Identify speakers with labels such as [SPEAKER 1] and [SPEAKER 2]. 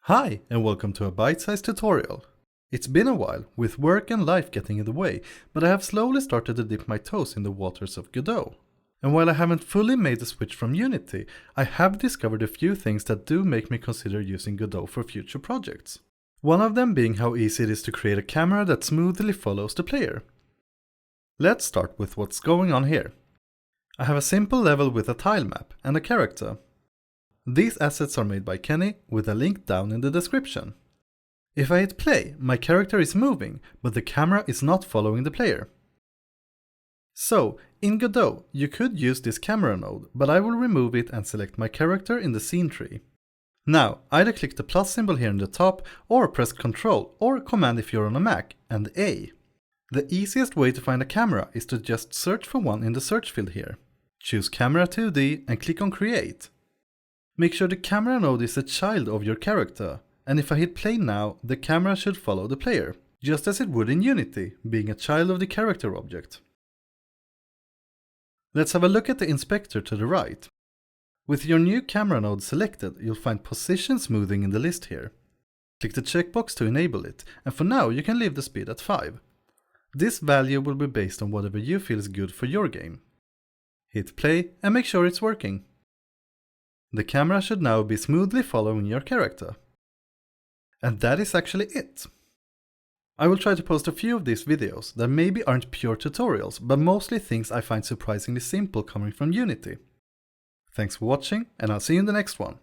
[SPEAKER 1] Hi, and welcome to a bite-sized tutorial. It's been a while, with work and life getting in the way, but I have slowly started to dip my toes in the waters of Godot. And while I haven't fully made the switch from Unity, I have discovered a few things that do make me consider using Godot for future projects. One of them being how easy it is to create a camera that smoothly follows the player. Let's start with what's going on here. I have a simple level with a tile map and a character. These assets are made by Kenny, with a link down in the description. If I hit play, my character is moving, but the camera is not following the player. So, in Godot, you could use this camera node, but I will remove it and select my character in the scene tree. Now, either click the plus symbol here in the top, or press Ctrl or Command if you're on a Mac, and A. The easiest way to find a camera is to just search for one in the search field here. Choose Camera 2D and click on Create. Make sure the camera node is a child of your character, and if I hit play now, the camera should follow the player, just as it would in Unity, being a child of the character object. Let's have a look at the inspector to the right. With your new camera node selected, you'll find position smoothing in the list here. Click the checkbox to enable it, and for now you can leave the speed at 5. This value will be based on whatever you feel is good for your game. Hit play and make sure it's working. The camera should now be smoothly following your character. And that is actually it. I will try to post a few of these videos that maybe aren't pure tutorials, but mostly things I find surprisingly simple coming from Unity. Thanks for watching, and I'll see you in the next one.